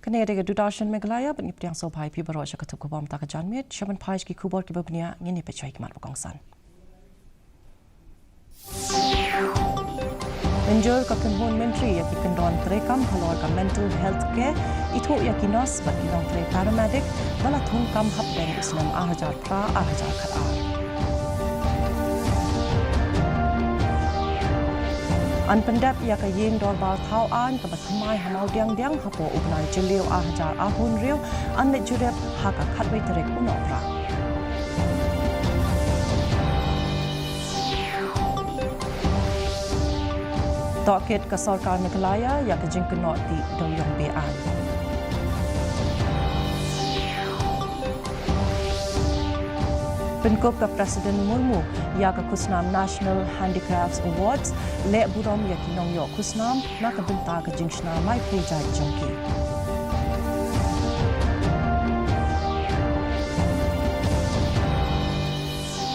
Kanada Dudashan Meghalaya but Niptiang so pai pi baro shaka tuku bom taka janmit shaman pais ki kubor ki babnia ngini pe chai kmat bakongsan. Menjur ka kanhon menteri ya ki kendon trekam halor ka mental health care itu ya ki nas bat kinong tre paramedic bala thung kam hap deng islam ahajar pra ahajar khata. An pendap ia ka yeng dor bal thau an ka bathamai hamau diang diang hapo ugnai jeliu ahajar ahun riu an le jurep haka khatwei terek unopra. Tokit ka sarkar Meghalaya ia ka jingkenot di doyong bean. Penkop ka Presiden Murmu ia ka kusnam National Handicrafts Awards le burom ia kinong yo kusnam na ka benta ka jingshna mai pujai jongki.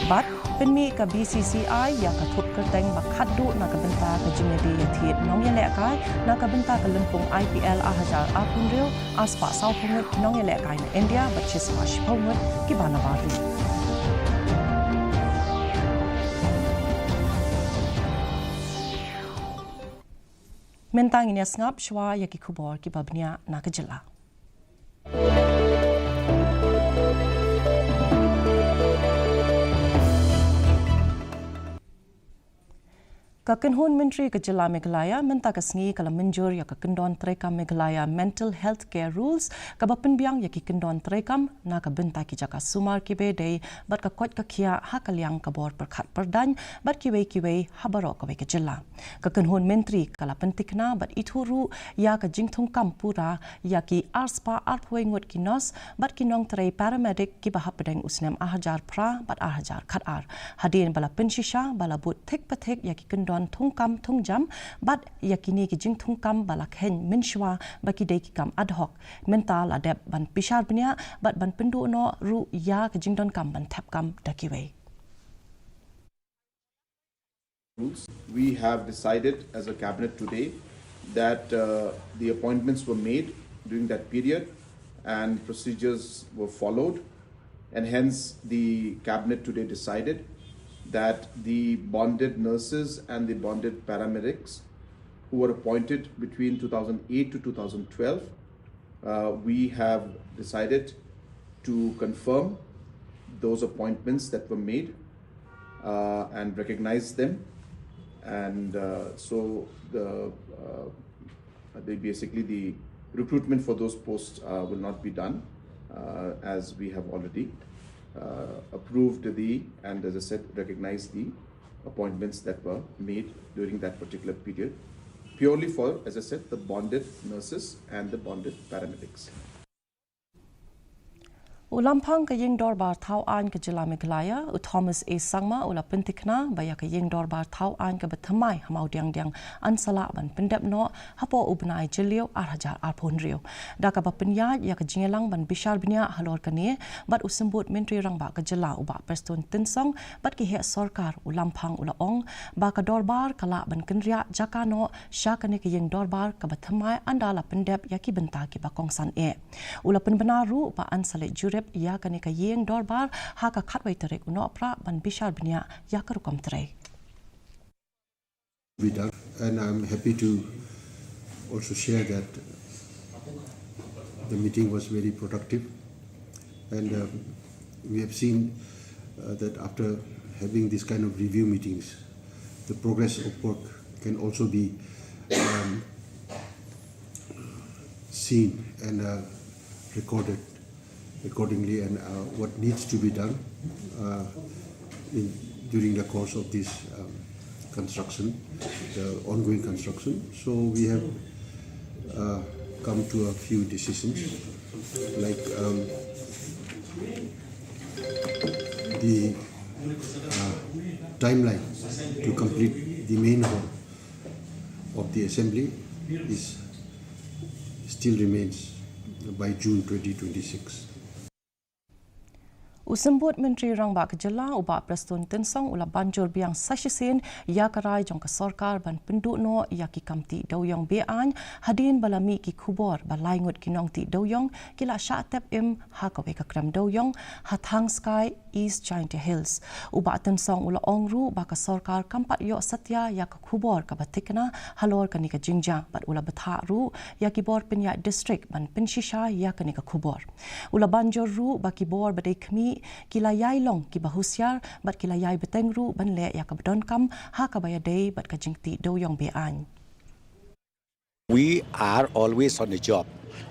But penmi ka BCCI ia ka thup kerteng bakhaddu na ka benta ka jingedi ya thiet nong ya lekai na ka benta ka lempung IPL ahajar apunreu aspa saupungut nong ya lekai na India bachis wash pungut ki banawari. Mentang ini ngap shwa ya ki kubor ki babnia na kejela. Kakenhun Menteri Kejela Meghalaya menta kasngi kala menjur ya kakendon trekam Meghalaya Mental Health Care Rules kabapen biang ya kendon trekam na ka benta ki jaka sumar ki bedei bat ka kot ka khia hakaliang kabor perkhat perdan bat kiwei habaro ka Kejela. Kakenhun Menteri kala pentikna bat ithuru ya ka jingthung kampura ya ki arspa arphoingut kinos bat kinong trei paramedic ki bahapedeng usnem ahajar pra bat ahajar khatar hadin bala penshisha bala but thik pathik ya ki kendon thungkam thungjam bat yakini ki jing thungkam balak hen minshwa baki dei ki kam ad hoc mental adep ban pishar bnya bat ban pendu no ru ya ki jingdon kam ban thap kam dakiwe. We have decided as a cabinet today that the appointments were made during that period and procedures were followed, and hence the cabinet today decided that the bonded nurses and the bonded paramedics who were appointed between 2008 to 2012, we have decided to confirm those appointments that were made and recognize them, and so basically the recruitment for those posts will not be done as we have already approved and as I said recognized the appointments that were made during that particular period purely for, as I said, the bonded nurses and the bonded paramedics. Ulampang ka yeng dorbar thau an ka jila Meghalaya u Thomas A Sangma ula pentikna baya ka yeng dorbar thau an ka bethamai hamau diang diang ansala ban pendap no hapo ubnai jelio arhajar arphonrio da ka bapenya ya ka jingelang ban bishar bnya halor kane bat usembut menteri rangba ka jila uba preston tinsong bat ki he sarkar ulampang ula ong ba ka dorbar kala ban kenria jakano syakane ka yeng dorbar ka bethamai andala pendap ya ki benta ki bakongsan e ula penbenaru ba ansale jurep ia kane ka yeng dorbar haka khatwai terek unopra ban bishar bnya ya karukom trei. And I'm happy to also share that the meeting was very productive, and we have seen that after having this kind of review meetings, the progress of work can also be seen and recorded accordingly, and what needs to be done during the course of this construction, the ongoing construction. So we have come to a few decisions, like the timeline to complete the main hall of the assembly still remains by June 2026. Usembut Menteri Rang Bak Kejela ubak Preston Tensong ula banjur biang sasisen ya karai jong ke sorkar ban penduk no ya ki kamti doyong bean hadin balami ki kubor balai ngut kinong ti doyong kila syatep im ha kawe ka kram doyong hathang sky East Giant Hills ubak Tensong ula ongru ba ka sorkar kampat yo satya ya ka kubor ka batikna halor ka ni ka jingjang bat ula betharu ya ki bor penya district ban penshisha ya ka ni ka kubor ula banjur ru ba ki bor badai kmi kilayai long ki bahusyar bat kilayai betengru ban le ya ka bedon kam ha ka baya dei bat ka jingti doyong bean. We are always on the job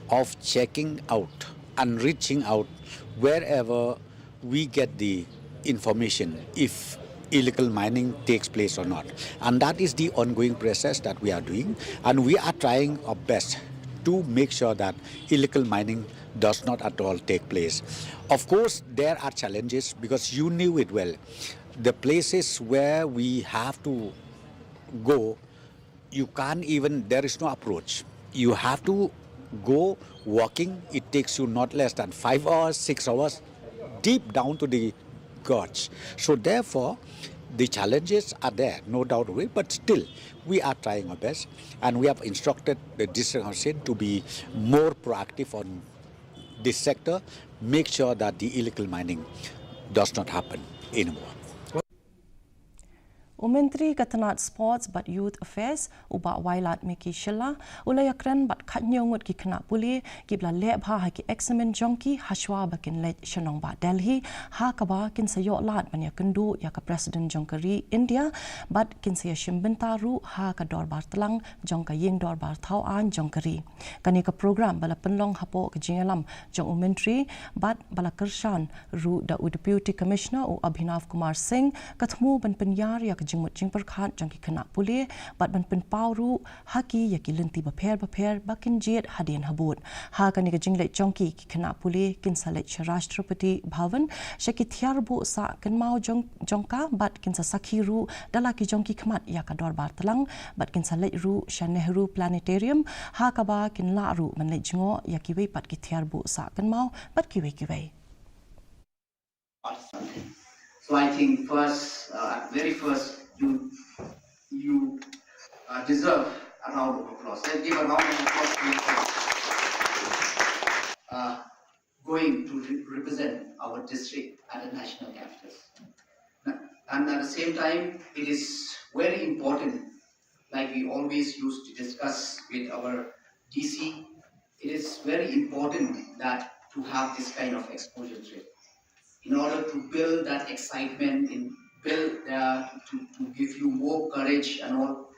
of checking out and reaching out wherever we get the information if illegal mining takes place or not. And that is the ongoing process that we are doing, and we are trying our best to make sure that illegal mining does not at all take place. Of course, there are challenges because you knew it well. The places where we have to go, you can't even, there is no approach. You have to go walking. It takes you not less than 5 hours, 6 hours, deep down to the gorge. So therefore, the challenges are there, no doubt of it, but still we are trying our best, and we have instructed the district council to be more proactive on this sector, make sure that the illegal mining does not happen anymore. Menteri Katanat Sports but Youth Affairs ubak Wailat Meki Shilla ulayakran bat khatnyongut ki kena puli ki bla le bha ha ki examen jongki hashwa bakin le shanong ba Delhi ha kaba kin sayok lat banya kendu ya ka President Jongkari India bat kin saya shimbentaru ha ka dor bar telang jong ka ying dor bar thau an Jongkari kani ka program bala penlong hapo ke jingalam jong menteri bat bala kershan ru da Deputy Commissioner u Abhinav Kumar Singh kathmu ban penyar ya ka jingmut jing perkhat jong ki kena puli bat ban pen pauru haki ya ki lenti baper bakin jet hadin habut ha kani ka jingle jongki ki kena puli kin salet Rashtrapati Bhavan shaki thiarbu sa kin mau jongka bat kin sa sakhiru dalaki jongki khmat ya ka dor bar talang bat kin salet ru Shan Nehru Planetarium ha ka ba kin la ru man le jingo ya ki wei pat ki thiarbu sa kin mau bat ki wei So I think very first, you deserve a round of applause. Let's give a round of applause to you going to represent our district at the national capitals. And at the same time, it is very important, like we always used to discuss with our DC, it is very important that to have this kind of exposure trip in order to build that excitement, to give you more courage and all.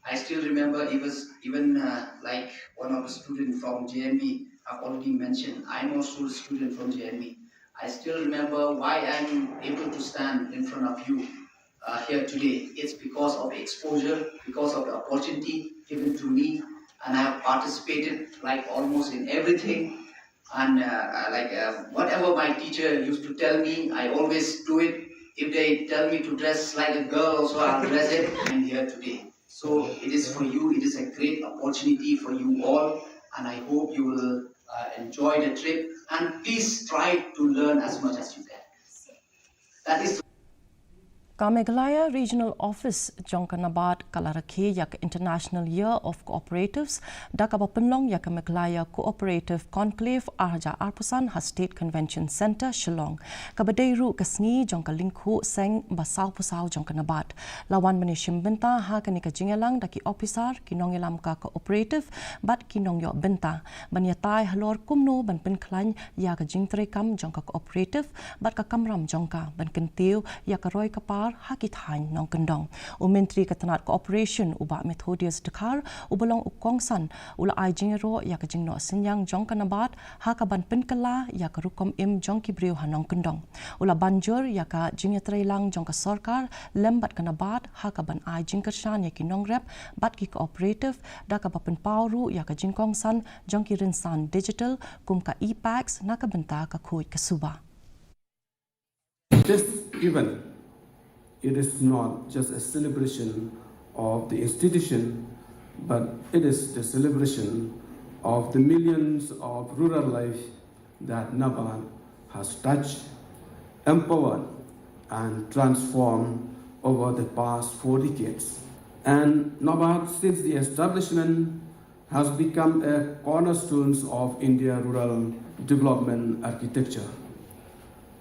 I still remember it was even like one of the students from JNB have already mentioned. I'm also a student from JNB. I still remember why I'm able to stand in front of you here today. It's because of exposure, because of the opportunity given to me, and I have participated like almost in everything. And whatever my teacher used to tell me, I always do it. If they tell me to dress like a girl, also I'll dress it. I'm here today. So it is for you, it is a great opportunity for you all, and I hope you will enjoy the trip, and please try to learn as much as you can. That is MEGHALAYA Regional Office Jongkanabat Kalarakhe yak International Year of Cooperatives dakaba penlong yak MEGHALAYA Cooperative Conclave Arja Arpusan ha State Convention Center Shillong kabadeiru kasngi jongkalingkhu seng basau pusau jongkanabat lawan menishim benta ha kanika jingelang daki officer kinongelam ka cooperative bat kinong yo benta banyatai halor kumno ban penklan yak jingtrekam jongka cooperative bat ka kamram jongka ban kentiu yak roi kapar hakit hain nong kendong Menteri Katanat Cooperation ubak Methodius Dekar ubalong ukongsan ula ai jingero ya ka jingno senyang jong kanabat hakaban penkala ya ka rukom im jong kibriu hanong kendong ula banjur ya ka jingetreilang jong ka sorkar lembat kanabat hakaban ai jingkershan ya ki nong rep bat ki cooperative da ka bapen pauru ya ka jingkongsan jong ki rinsan digital kum ka e-packs na ka benta ka khoi ka suba. This event, it is not just a celebration of the institution, but it is the celebration of the millions of rural life that NABARD has touched empowered and transformed over the past 4 decades. And NABARD, since the establishment, has become a cornerstone of India rural development architecture,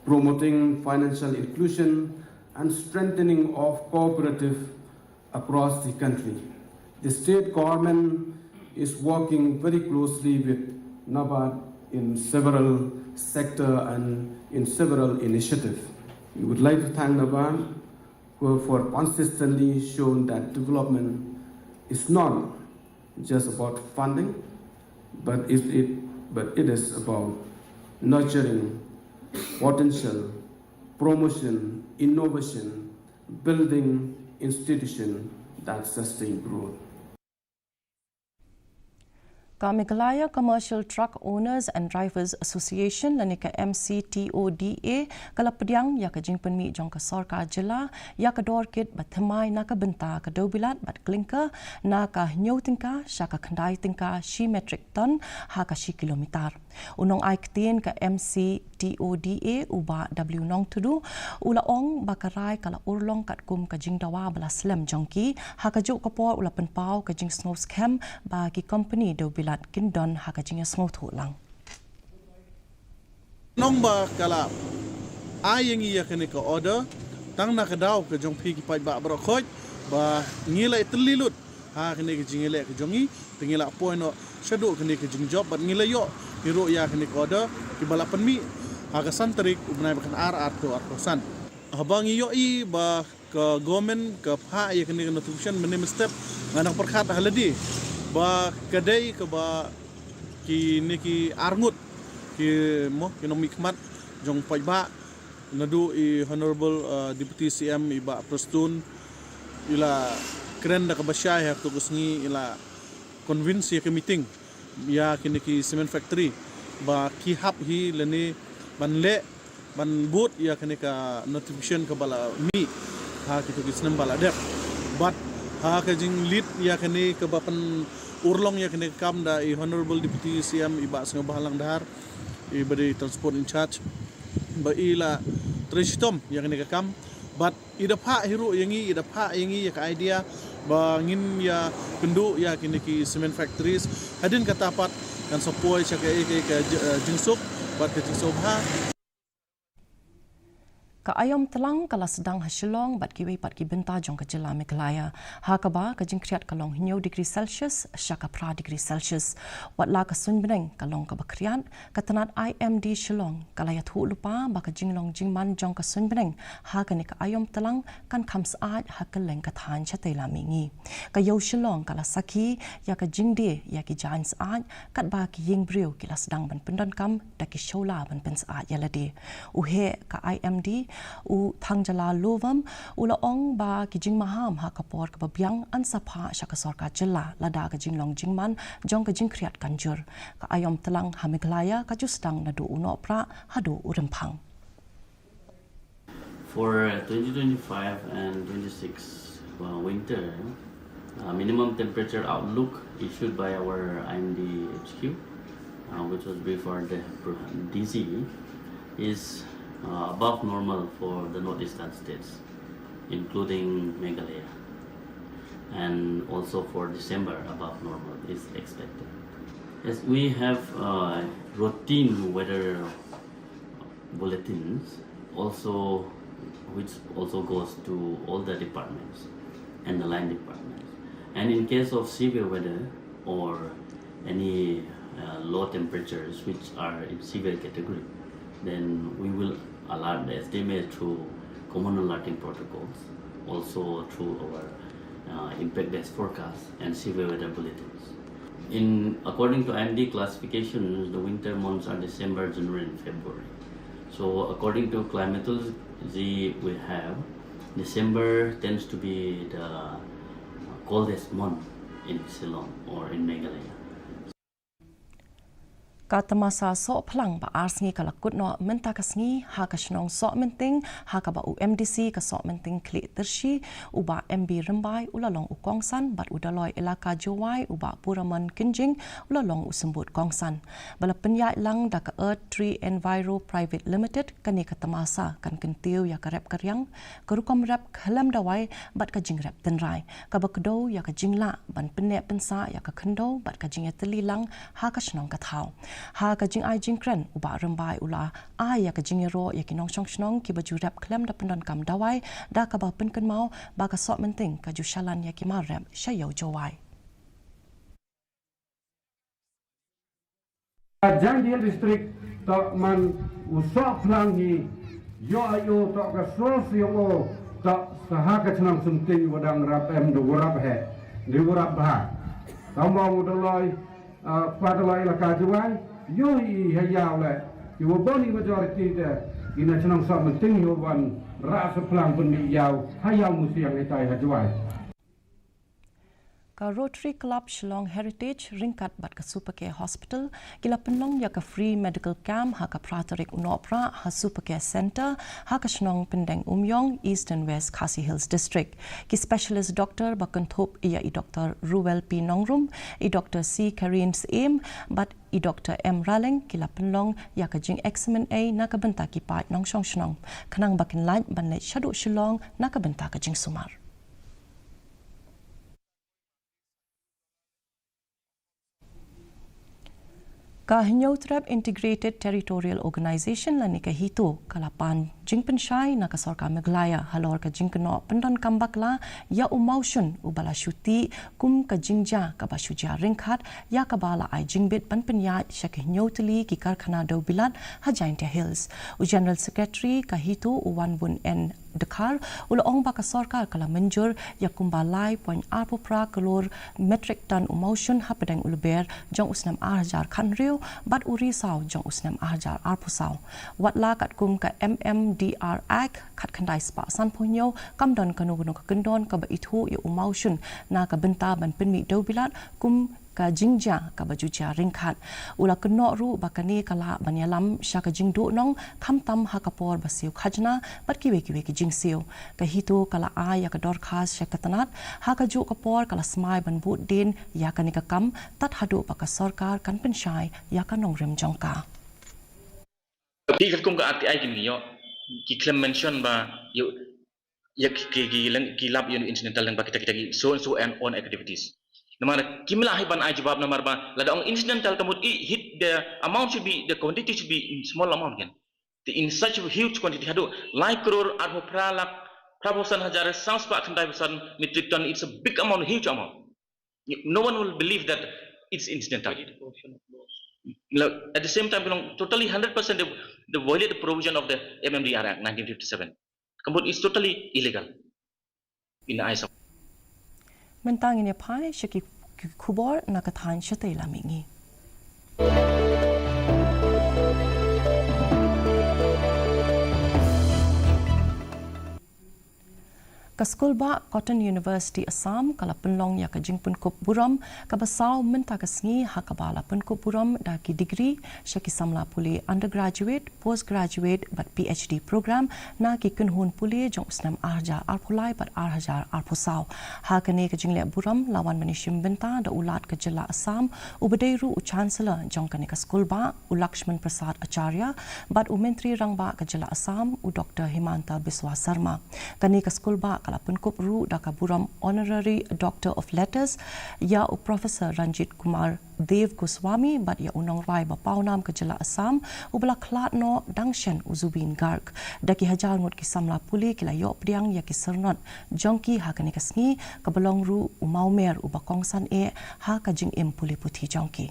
promoting financial inclusion and strengthening of cooperative across the country. The state government is working very closely with NABARD in several sectors and in several initiatives. We would like to thank NABARD for consistently showing that development is not just about funding, but it is about nurturing potential, promotion, innovation, building institutions that sustain growth. MEGHALAYA Commercial Truck Owners and Drivers Association lanika MCTODA kalapediang ya kajing penmi jong ka sarkar jela ya ka dorkit bathmai na ka benta ka dobilat bat klinker na ka nyau tingka syaka khandai tingka shi metric ton ha ka shi kilometer unong ai ktien ka MCTODA uba W nong tudu ula ong bakarai kala urlong kat kum kajing dawa bala slem jongki ha ka juk kapor ula penpau kajing snow scam bagi company dobilat Kindon hakajingnya smooth lang. Nomba kala ayeng iya kene ka order tang na kadaw ka jong phi ki pai ba brokoj ba ngila itlilut ha kene ka jingile ka jongi tingila point no shadu kene ka jing job bat ngila yo hiro ya kene ka order ki bala penmi ha ka santrik ubnai bakan ar to san habang iyo I ba ka government ka pha ya kene ka notification menim step nganak perkhat haladi ba kadai ke ba ki niki arngut ki mo economic mat jong pai ba nadu I honorable deputy CM iba prestun ila kren da ka basya ya to kusngi ila convince ya ke meeting ya ki niki cement factory ba ki hap hi leni banle ban boot ya kene ka notification ka bala mi ha ki to kisnem bala dep but ha ka jing lead ya kene ka bapan urlong ya kene kam da I honorable deputy CM iba sang bahalang dahar I bari transport in charge ba ila tristom ya kene ka kam but ida pha hero yangi ida pha yangi ya ka idea ba ngin ya kendu ya kene ki cement factories hadin katapat kan sopoi cha ka jingsuk bat ka jingsuk ha ka ayom telang kala sedang hasilong bat kiwi pat ki benta jong ka jela MEGHALAYA ha ka ba ka jing kriat kalong hinyo degree Celsius syaka pra degree Celsius wat la ka sun beneng kalong ka bakriat ka tanat IMD Shillong kala ya thu lupa ba ka jing long jing man jong ka sun beneng ha ka ni ka ayom telang kan kham saat ha ka leng ka than cha tela mingi ka yo Shillong kala saki ya ka jing de ya ki jan saat kat ba ki ying briu kila sedang ban pendon kam da ki shola ban pen saat ya lade u he ka IMD u thangjala lovam ula ong ba ki jing maham ha kapor ka babyang an sapha syaka sarkar jela lada ka jing long jingman jong ka jing kriat kanjur ka ayom telang ha MEGHALAYA ka justang nadu uno pra hadu urempang. For 2025 and 26 winter minimum temperature outlook issued by our IMD HQ which was before the DC is above normal for the northeastern states, including MEGHALAYA, and also for December above normal is expected. Yes, we have routine weather bulletins also, which also goes to all the departments and the line departments. And in case of severe weather or any low temperatures which are in severe category, then we will alert the estimate through common alerting protocols, also through our impact-based forecast and severe weather bulletins. According to IMD classifications, the winter months are December, January, and February. So according to climatology, we have December tends to be the coldest month in Ceylon or in MEGHALAYA. Kata masa sok pelang ba arsngi kalakut no menta kasngi ha kasnong sok menting ha ka ba UMDC ka sok menting klik tersi uba MB rembai ulalong ukongsan bat udaloi elaka jowai uba puraman kinjing ulalong usembut kongsan bala penyai lang da ka Earth Tree Enviro Private Limited kani kata masa kan kentiu ya ka rep karyang kerukom rep khalam dawai bat ka jing rep tenrai ka ba kedo ya ka jingla ban penne pensa ya ka khendo bat ka jing ya telilang ha kasnong ka thau ha ka jing ai jing kren uba rembai ula ya ka jing ro ya kinong chong snong ki baju rap klem da pendon kam dawai da ka ba pen kan mau ba ka sok menting ka ju shalan ya ki ma rap shayo jowai Janjian distrik tak man usap langi yo ayo tak ka sosio tak sahaka senang senting wadang rap do rap he di rap bah tambang udaloi padalai la kajuai yo I hayau le yo boni majority de ina senang sok senting yo wan rasa pelang pun yau hayau musiang itai hajuai ka Rotary Club Shillong Heritage ringkat bat ka Supercare Hospital kila penlong ya ka free medical camp ha ka Pratarik Unopra ha Supercare Center ha ka Shnong Pendeng Umyong East and West Khasi Hills District ki specialist doctor bakan thop iya I Dr. Ruel P Nongrum I Dr. C Karins Aim bat I Dr. M Raleng kila penlong ya ka jing examen A na ka benta ki pat nong shong shnong kanang bakin lain ban le shadu Shillong na ka benta ka jing sumar ka Hinyotrap Integrated Territorial Organization la ni ka hito kalapan jing pensyai na ka sorka Meghalaya halor ka jing keno pendon kambak la ya umaushun ubala syuti kum ka jingja ka basuja ringkhat ya ka bala ai jingbit pan penya syak Hinyotli ki karkhana do bilat Hajaintia Hills u General Secretary ka hito uwan bun en Dakar ulaong ba ka sorkar kala menjur ya kumbalai poin apopra kalor metric ton umaushun hapadang ulber jong usnam arjar khanrio bat uri saw jong usnam arjar arpusaw watla kat kum ka MMDR Act khat khandai spa san ponyo kamdon kanuguno ka kendon ka ba ithu ya umaushun na ka benta ban penmi do bilat kum ka jingja ka bajuja ringkhat ula keno ru bakani kala banyalam sha ka jingdu nong khamtam hakapor basiu khajna bat kiwe ki jingsiu ka hitu kala ya ka dor khas sha katanat ha ka ju kapor kala smai ban bu din ya ka ni ka kam tat hadu pa ka sarkar kan penshai ya ka nong rem jongka ti kum ka ati ai kin yo ki claim mention ba yo ya ki lab yo incidental lang ba kita so and on activities namara kimla ban ai jawab namar ba lada ong incidental kamut hit the amount should be the quantity should be in small amount again in such a huge quantity hadu like crore arho pralak prabosan hajar sounds pa khandai percent metric ton it's a big amount huge amount no one will believe that it's incidental at the same time totally 100% the violate the provision of the MMDR Act 1957 kamut is totally illegal in the eyes of mentang ini pai syaki kubor na kathan shatay lamingi ka Skulba Cotton University Assam kala penlong ya ka jingpun kup buram ka basau menta ka sngi hakabala pun kup buram da ki degree syaki samla puli undergraduate postgraduate but PhD program na ki kunhun puli jong usnam arja arpulai but arhajar arpusau ha kane ka jingle buram lawan manishim benta da ulat ka jila Assam ubadeiru u chancellor jong kane ka Skulba u Lakshman Prasad Acharya but u menteri rangba ka jila Assam u Dr Himanta Biswa Sarma kane ka Skulba kala penkup ru da ka buram honorary doctor of letters ya u Professor Ranjit Kumar Dev Goswami bat ya unong rai ba paunam ka jila Assam u bala klat no dangshen u Zubin Garg da ki hajar ngut ki samla puli kila yo priang ya ki sernot jongki ha ka ni ka sngi ka belong ru u maumer u ba kongsan ha ka jing im puli puthi jongki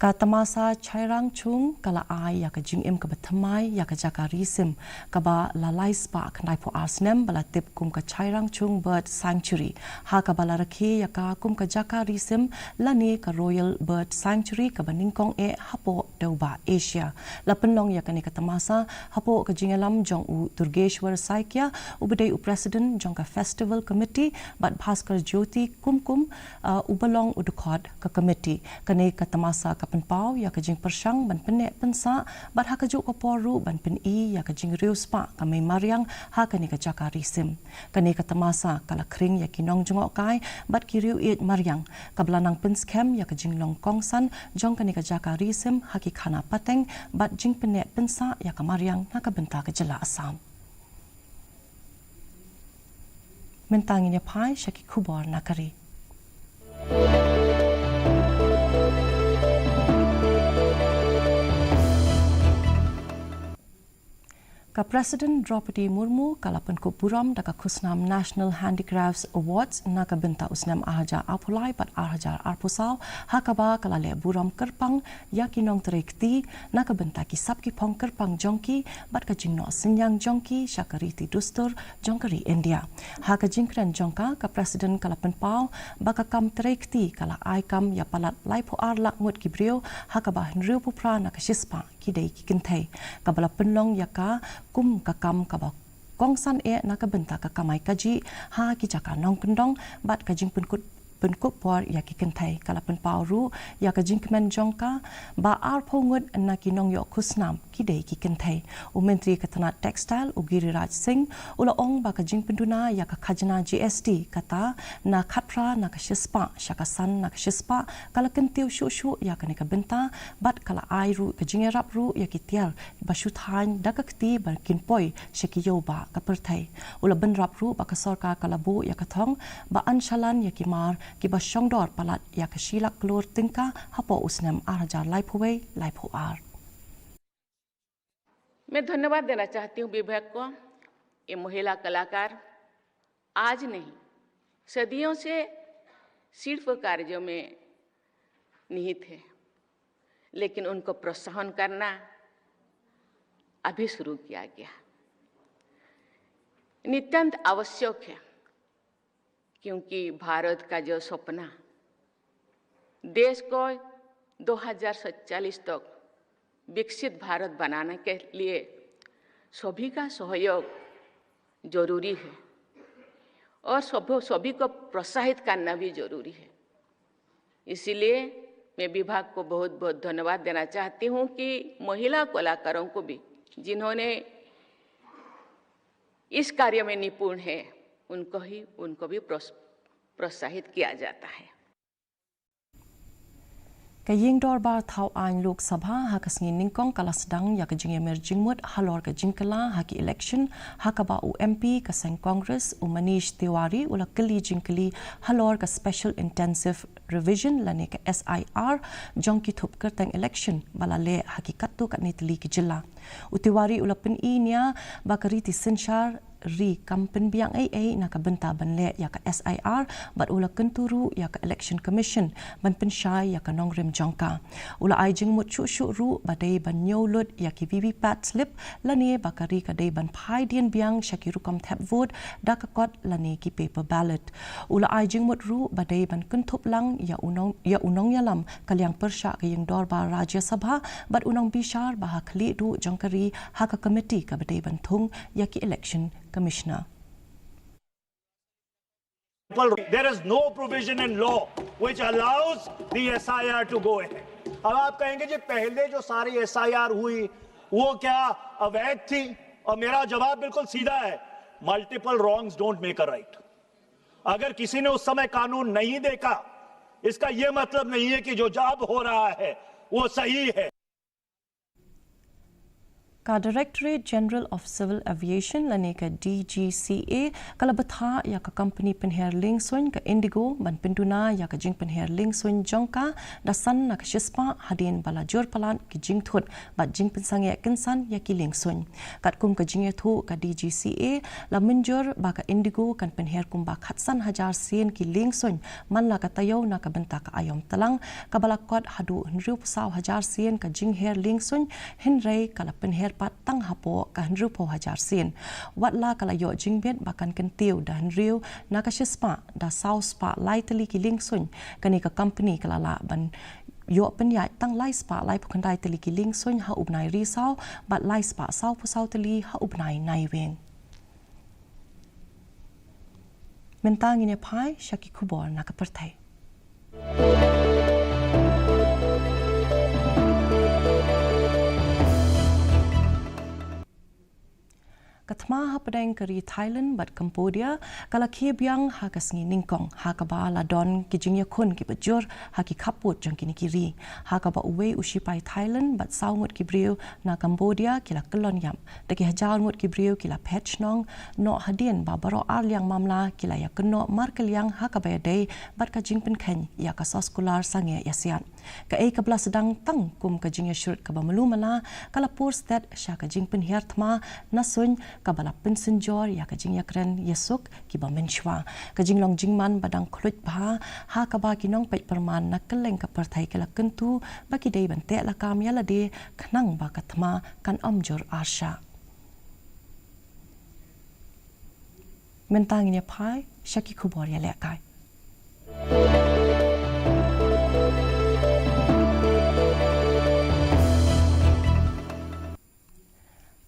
ka tamasa chairang chung kala ai ya ka jing em ka bathamai ya ka jaka risim ka ba lalai spa khnai pho arsnem bala tip kum ka chairang chung bird sanctuary ha ka bala rakhi ya ka kum ka jaka risim lani ka royal bird sanctuary ka baningkong hapo Dauba Asia. La penlong ya kani katamasa hapo ka jingalam jong u Durgeshwar Saikya ubedai u President jong ka Festival Committee bat Bhaskar Jyoti Kumkum ubalong udukod ka committee kani katamasa ka penpau ya ka jing persang ban penek pensa bat ha ka juk ka poru ban pen i ya ka jing riu spa ka mai mariang ha kani ka jaka risim kani katamasa kala kring ya kinong jongok kai bat kiriu it mariang kablanang penskem ya ka jinglong kongsan jong kani ka jaka risim haki khana pateng bat jing penek pensa ya ka mariang na ka benta ka jela asam mentangin ya pai shaki kubor nakari Ka President Draupadi Murmu kalapan ko buram daka kusnam National Handicrafts Awards na ka benta usnam ahaja apulai bat ahajar arpusau hakaba kalale buram kerpang ya kinong terekti na ka benta ki sap ki pong kerpang jongki bat ka jingno senyang jongki syakariti dustur jongkari India ha ka jingkren jongka ka President kalapan pau baka kam terekti kala aikam ya palat laipo arlak ngut kibrio hakaba henriu pupra na ka shispa kidai ki kintai kabala penlong yaka kum kakam kaba kongsan na ka benta ka kamai kaji ha ki jaka nong kendong bat ka jing penkut por ya ki kentai kala pen pauru ya ka jing kemen jongka ba ar pongut na ki nong yo kusnam ki dei ki kentai u menteri katana textile u Giriraj Singh ula ong ba ka jing penduna ya ka khajna GST kata na khatra na ka shispa shaka san na ka shispa kala kentiu shu ya ka ne ka benta bat kala ai ru ka jing rap ru ya ki tiar ba shuthan dakakti ba kinpoi shaki yo ba ka perthai ula ben rap ru ba ka sarkar kala bu ya ka thong ba anshalan ya ki mar ki ba shongdor palat ya ka shilak klur tingka hapo usnam arjar laipuwe laipuar मैं धन्यवाद देना चाहती हूँ विभाग को ये महिला कलाकार आज नहीं सदियों से शिल्प कार्यों में निहित है लेकिन उनको प्रोत्साहन करना अभी शुरू किया गया नितांत आवश्यक है क्योंकि भारत का जो सपना देश को 2047 तक विकसित भारत बनाने के लिए सभी का सहयोग जरूरी है और सभी को प्रोत्साहित करना भी जरूरी है इसीलिए मैं विभाग को बहुत बहुत धन्यवाद देना चाहती हूँ कि महिला कलाकारों को भी जिन्होंने इस कार्य में निपुण है उनको भी प्रोत्साहित किया जाता है Kaying dorbar thau ain Lok Sabha hakas ningkong kala sedang ya kajing emerging halor kajing kala haki election hakaba UMP kaseng Congress Manish Tiwari ula kali jingkali halor ka special intensive revision lane ka SIR jongki thup kertang election balale hakikat tu kat nitli ki jilla utiwari ula pen inya bakariti senshar ri kampen biang ai na ka benta banle ya ka SIR bat ula kenturu ya ka election commission ban penshai ya ka nongrem jongka ula ai jing mut chu ru badai ban nyolud ya ki VVPAT slip lani bakari ka dai ban phai dian biang shakiru kam thap vote da ka kot lani ki paper ballot ula ai jing mut ru badai ban kentup lang ya unong yalam kalyang persha ka yang dorba Rajya Sabha bat unong bishar bah khli du jongkari ha ka committee ka badai ban thung ya ki election Commissioner. There is no provision in law which allows the SIR to go ahead. अब आप कहेंगे जी पहले जो सारी SIR हुई वो क्या अवैध थी और मेरा जवाब बिल्कुल सीधा है multiple wrongs don't make a right अगर किसी ने उस समय कानून नहीं देखा इसका ये मतलब नहीं है कि जो जब हो रहा है वो सही है Ka Directorate General of Civil Aviation lani ka DGCA kala batha ya ka company penher ling swin ka Indigo ban penduna ya ka jing penher ling swin jongka da san na ka shispa hadin bala jor palan ki jing thut ba jing pensang ya kinsan ya ki ling swin kat kum ka jing thu ka DGCA la minjor ba ka Indigo kan penher kum ba khatsan hajar sen ki ling swin man la ka tayo na ka benta ka ayom talang ka bala kot hadu nriu saw hajar sen ka jing her ling swin hinrei kala penher pat tang hapo ka henriu po hajar sin wat la kala yo jingbet bakan kentiu da henriu na ka shispa da south spa lightly ki ling sun kani ka company kala la ban yo penyai tang lai spa lai pukandai teli kiling soin ha ubnai risau bat lai spa sau pusau teli ha ubnai nai weng. Mentang ini pai Syaki Kubor nak pertai. Katma ha pedang keri Thailand bat Cambodia kala kiebyang ha kasngi ningkong ha ka ba la don ki jingya khun ki bajur ha ki khaput jang kini kiri ha ka ba uwe usipai Thailand bat saungut ki briu na Cambodia kila kelon yam de ki hajar ngut ki briu kila patch nong no hadien ba baro ar liang mamla kila ya keno markel yang ha ka ba dei bat ka jing pen khen ya ka soskular sange yasian ka ei ka bla sedang tang kum ka jingya shurt ka ba malumala kala pur stat sha ka jing pen hertma nasun kabala pensenjor ya kajing yakren yesuk ki ba menshwa kajing long jingman badang khlut ba ha ka ba kinong pet perman na keleng ka perthai kala kentu ba ki dei bante la kam ya la de khnang ba kathma kan amjor arsha mentang nya phai Syaki Kubor ya lekai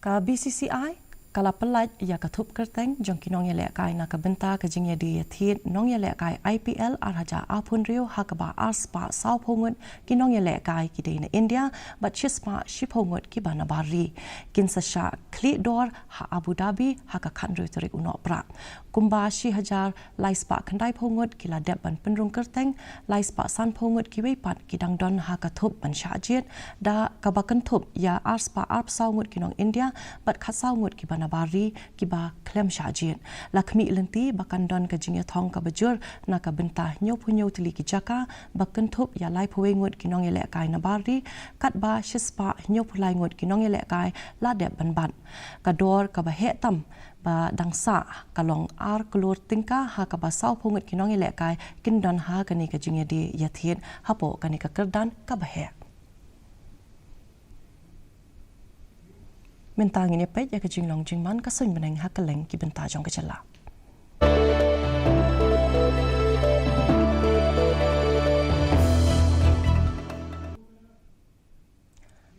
ka BCCI kala pelat ya kathup kerteng jong kinong ya lekai na ka benta ka jing ya di thit nong ya lekai IPL arhaja apun rio hakaba arspa sau phongut kinong ya lekai ki de na India but chispa shiphongut ki bana bari kin sa sha kli dor ha Abu Dhabi ha ka khanru tarik uno pra kumba shi hajar laispa khandai phongut kila dep ban penrung kerteng laispa san phongut ki weipat ki dang don ha ka thup ban sha jet da ka ba kan thup ya arspa arp saungut kinong India but khasaungut ki bari kiba klem shajin lakmi lenti bakan don ka jingya thong ka bajur na ka benta nyo punyo tili ki jaka bakan thup ya lai phuwe ngut kinong ele kai na bari kat ba shispa nyo phulai ngut kinong ele kai la de ban ban ka dor ka ba he tam ba dangsa kalong ar klur tingka ha ka ba sau phungut kinong ele kai kin don ha ka ni ka jingya di yathin hapo ka ni ka kerdan ka ba he mentang ini pet ya ke jinglong jingman ka sun beneng ha keleng ki benta jong ke chala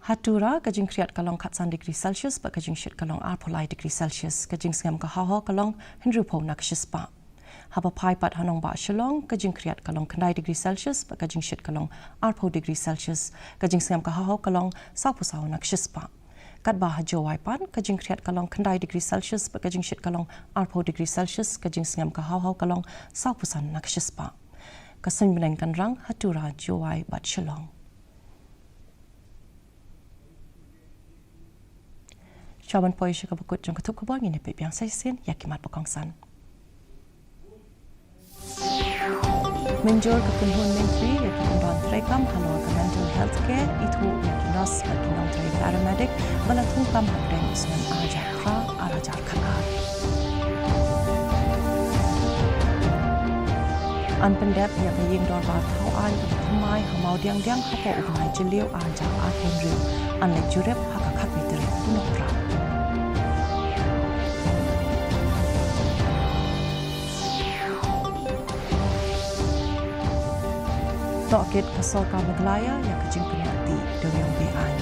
Hatura ka jing kriat kalong khatsan degree Celsius ba ka jing shit kalong arpolai degree Celsius ka jing ngam ka ha kalong hinru pho nak shispa haba pai pat hanong ba shilong ka jing kriat kalong khandai degree Celsius ba ka jing shit kalong arpo degree Celsius ka jing ngam ka ha kalong sapu sau nak shispa kat bah jo waipan ka jing kriat kalong khandai degree Celsius ba ka jing shit kalong arpo degree Celsius ka jing ngam ka hau kalong saupusan nak shispa ka sun beneng kan rang hatura jo wai bat shilong chaban poi shika bakut jong katuk ko bang ini pe piang sai sin yakimat bakong san menjor ke penhun menteri yakin don trekam halor ke mental health care itu yakinos bagi non trai paramedic bala tungkam hadeng usman ajar pra arajar kanar an pendep ya baying dor ba thau an ke thmai hamau diang diang hapo ubnai jeliu ajar a henry an le jurep haka khat mitri unopra Tokit kasoka MEGHALAYA yang kejing penyati doyong BI.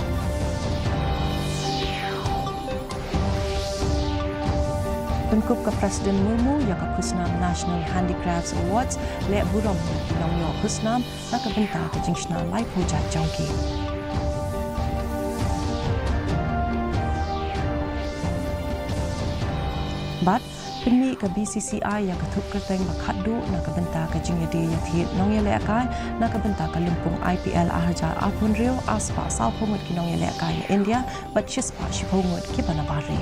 Pengkup ke Presiden Mumu yang ke Kusnam National Handicrafts Awards lek burom yang kinong yo Kusnam nak kebentar kejing sna lai puja jongki. But Peni ke BCCI yang ketup kerteng bakadu nak kebentar ke jingedi yathi nong yele kai nak kebentar ke lumpung IPL arhajar apun rio aspa sau pungut ki nong yele kai India but chispa shipungut ki banabari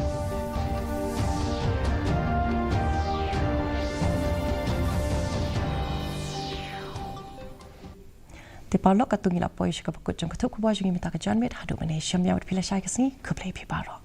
Tipalok katungila poi shika bakut jong ketup ko bajungi mita ke janmet hadu mane syam yawat pila syai kesni ke play pi baro